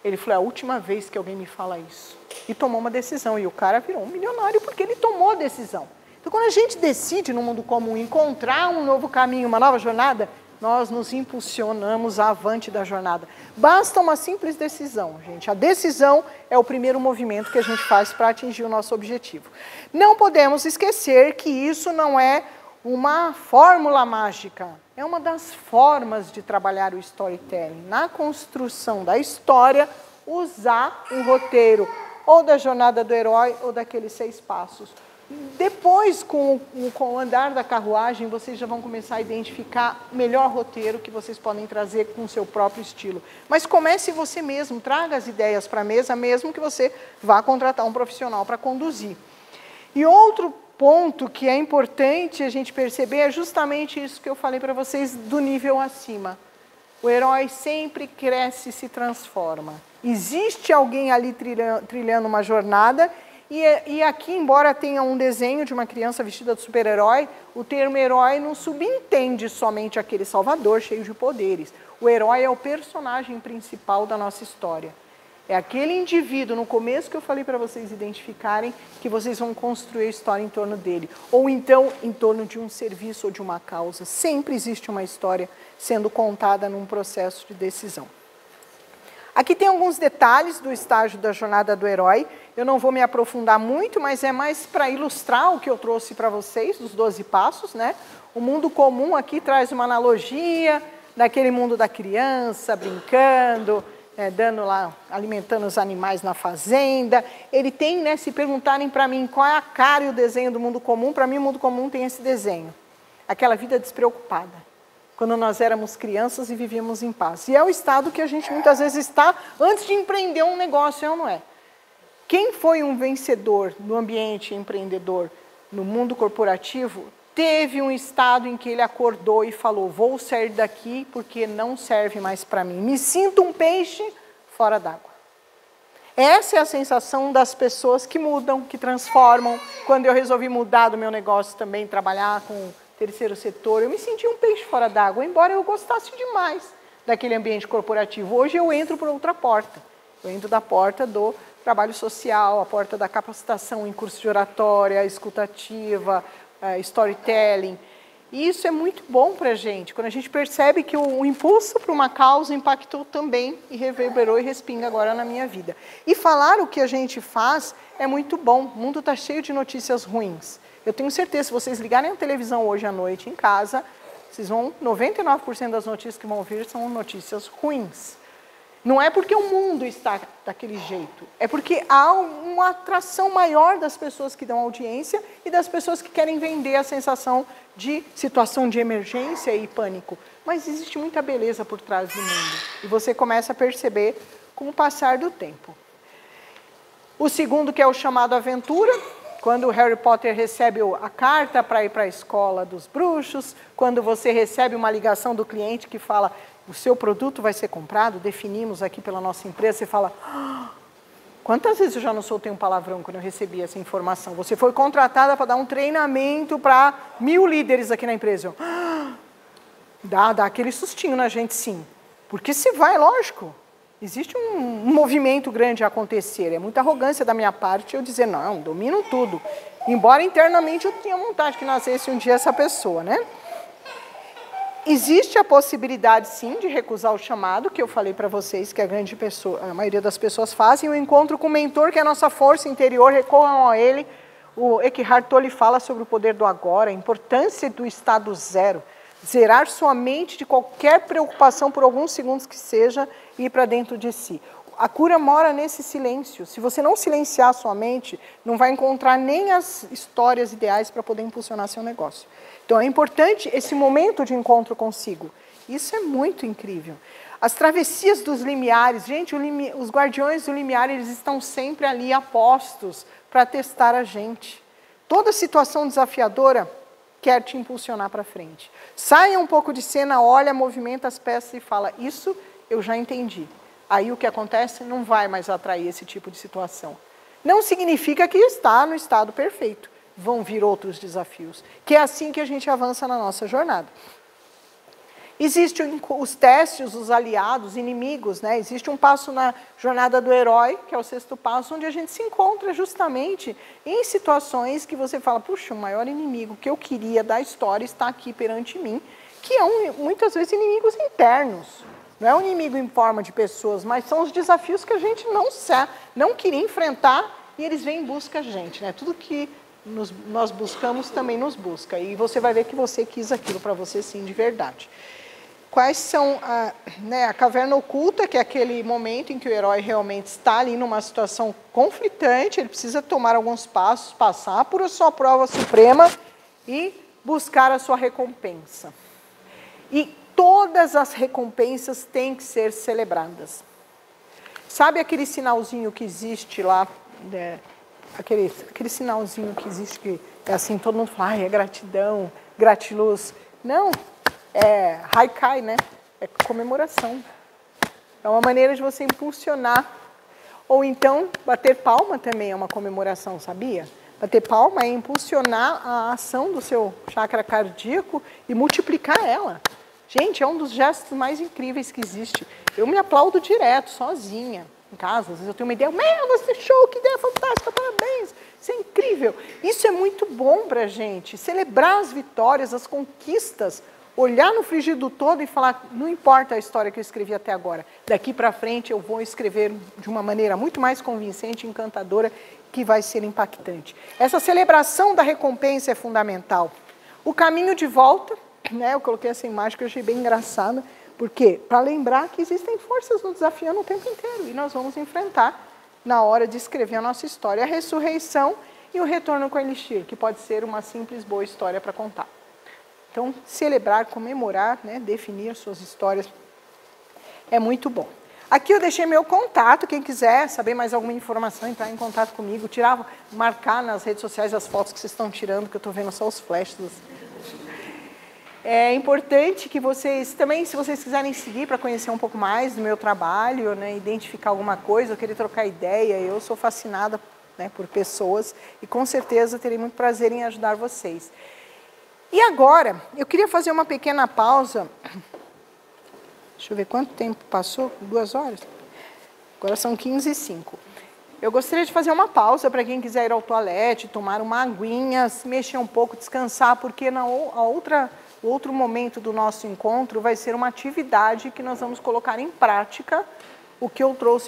Ele falou, é a última vez que alguém me fala isso. E tomou uma decisão. E o cara virou um milionário porque ele tomou a decisão. Então, quando a gente decide no mundo comum encontrar um novo caminho, uma nova jornada, nós nos impulsionamos avante da jornada. Basta uma simples decisão, gente. A decisão é o primeiro movimento que a gente faz para atingir o nosso objetivo. Não podemos esquecer que isso não é uma fórmula mágica. É uma das formas de trabalhar o storytelling. Na construção da história, usar um roteiro ou da jornada do herói ou daqueles 6 passos. Depois, com o andar da carruagem, vocês já vão começar a identificar o melhor roteiro que vocês podem trazer com o seu próprio estilo. Mas comece você mesmo, traga as ideias para a mesa, mesmo que você vá contratar um profissional para conduzir. E outro ponto que é importante a gente perceber é justamente isso que eu falei para vocês do nível acima. O herói sempre cresce e se transforma. Existe alguém ali trilhando uma jornada. E aqui, embora tenha um desenho de uma criança vestida de super-herói, o termo herói não subentende somente aquele salvador cheio de poderes. O herói é o personagem principal da nossa história. É aquele indivíduo, no começo que eu falei para vocês identificarem, que vocês vão construir a história em torno dele. Ou então, em torno de um serviço ou de uma causa. Sempre existe uma história sendo contada num processo de decisão. Aqui tem alguns detalhes do estágio da jornada do herói. Eu não vou me aprofundar muito, mas é mais para ilustrar o que eu trouxe para vocês, dos 12 passos, né? O mundo comum aqui traz uma analogia daquele mundo da criança, brincando, dando lá, alimentando os animais na fazenda. Ele tem, né, se perguntarem para mim qual é a cara e o desenho do mundo comum, para mim o mundo comum tem esse desenho. Aquela vida despreocupada. Quando nós éramos crianças e vivíamos em paz. E é o estado que a gente muitas vezes está antes de empreender um negócio, não é? Quem foi um vencedor no ambiente empreendedor, no mundo corporativo, teve um estado em que ele acordou e falou, vou sair daqui porque não serve mais para mim. Me sinto um peixe fora d'água. Essa é a sensação das pessoas que mudam, que transformam. Quando eu resolvi mudar do meu negócio também, trabalhar com terceiro setor, eu me senti um peixe fora d'água, embora eu gostasse demais daquele ambiente corporativo. Hoje eu entro por outra porta. Eu entro da porta do trabalho social, a porta da capacitação em curso de oratória, escutativa, storytelling. E isso é muito bom para a gente, quando a gente percebe que o impulso para uma causa impactou também e reverberou e respinga agora na minha vida. E falar o que a gente faz é muito bom. O mundo está cheio de notícias ruins. Eu tenho certeza, se vocês ligarem a televisão hoje à noite em casa, vocês vão, 99% das notícias que vão ouvir são notícias ruins. Não é porque o mundo está daquele jeito, é porque há uma atração maior das pessoas que dão audiência e das pessoas que querem vender a sensação de situação de emergência e pânico. Mas existe muita beleza por trás do mundo. E você começa a perceber com o passar do tempo. O segundo, que é o chamado aventura, quando o Harry Potter recebe a carta para ir para a escola dos bruxos, quando você recebe uma ligação do cliente que fala, o seu produto vai ser comprado, definimos aqui pela nossa empresa, você fala, quantas vezes eu já não soltei um palavrão quando eu recebi essa informação? Você foi contratada para dar um treinamento para 1000 líderes aqui na empresa. Dá aquele sustinho na gente, sim. Porque se vai, lógico. Existe um movimento grande a acontecer. É muita arrogância da minha parte eu dizer, não, domino tudo. Embora internamente eu tenha vontade que nascesse um dia essa pessoa, né? Existe a possibilidade, sim, de recusar o chamado, que eu falei para vocês, que a maioria das pessoas fazem. O encontro com o mentor, que é a nossa força interior, recorram a ele. O Eckhart Tolle fala sobre o poder do agora, a importância do estado zero. Zerar sua mente de qualquer preocupação por alguns segundos que seja e ir para dentro de si. A cura mora nesse silêncio. Se você não silenciar sua mente, não vai encontrar nem as histórias ideais para poder impulsionar seu negócio. Então é importante esse momento de encontro consigo. Isso é muito incrível. As travessias dos limiares, gente, os guardiões do limiar, eles estão sempre ali apostos para testar a gente. Toda situação desafiadora quer te impulsionar para frente. Saia um pouco de cena, olha, movimenta as peças e fala, isso eu já entendi. Aí o que acontece não vai mais atrair esse tipo de situação. Não significa que está no estado perfeito. Vão vir outros desafios. Que é assim que a gente avança na nossa jornada. Existem os testes, os aliados, inimigos, né? Existe um passo na jornada do herói, que é o 6º passo, onde a gente se encontra justamente em situações que você fala, puxa, o maior inimigo que eu queria da história está aqui perante mim, que muitas vezes inimigos internos. Não é um inimigo em forma de pessoas, mas são os desafios que a gente não queria enfrentar e eles vêm em busca da gente, né? Tudo que nós buscamos também nos busca. E você vai ver que você quis aquilo para você sim, de verdade. Quais são a caverna oculta, que é aquele momento em que o herói realmente está ali numa situação conflitante, ele precisa tomar alguns passos, passar por a sua prova suprema e buscar a sua recompensa. E todas as recompensas têm que ser celebradas. Sabe aquele sinalzinho que existe lá, aquele sinalzinho que existe, que é assim, todo mundo fala, é gratidão, gratiluz. Não, é haikai, né? É comemoração. É uma maneira de você impulsionar. Ou então, bater palma também é uma comemoração, sabia? Bater palma é impulsionar a ação do seu chakra cardíaco e multiplicar ela. Gente, é um dos gestos mais incríveis que existe. Eu me aplaudo direto, sozinha, em casa. Às vezes eu tenho uma ideia, você show, que ideia fantástica, parabéns. Isso é incrível. Isso é muito bom para a gente. Celebrar as vitórias, as conquistas, olhar no frigido todo e falar, não importa a história que eu escrevi até agora, daqui para frente eu vou escrever de uma maneira muito mais convincente, encantadora, que vai ser impactante. Essa celebração da recompensa é fundamental. O caminho de volta, né, eu coloquei essa imagem que eu achei bem engraçada, porque para lembrar que existem forças nos desafiando o tempo inteiro, e nós vamos enfrentar na hora de escrever a nossa história, a ressurreição e o retorno com a Elixir, que pode ser uma simples boa história para contar. Então, celebrar, comemorar, né, definir suas histórias é muito bom. Aqui eu deixei meu contato, quem quiser saber mais alguma informação, entrar em contato comigo, marcar nas redes sociais as fotos que vocês estão tirando, que eu estou vendo só os flashes. É importante que vocês, também, se vocês quiserem seguir para conhecer um pouco mais do meu trabalho, né, identificar alguma coisa, querer trocar ideia, eu sou fascinada, né, por pessoas e com certeza terei muito prazer em ajudar vocês. E agora, eu queria fazer uma pequena pausa. Deixa eu ver quanto tempo passou, 2 horas? Agora são 15h05. Eu gostaria de fazer uma pausa para quem quiser ir ao toalete, tomar uma aguinha, se mexer um pouco, descansar, porque o outro momento do nosso encontro vai ser uma atividade que nós vamos colocar em prática o que eu trouxe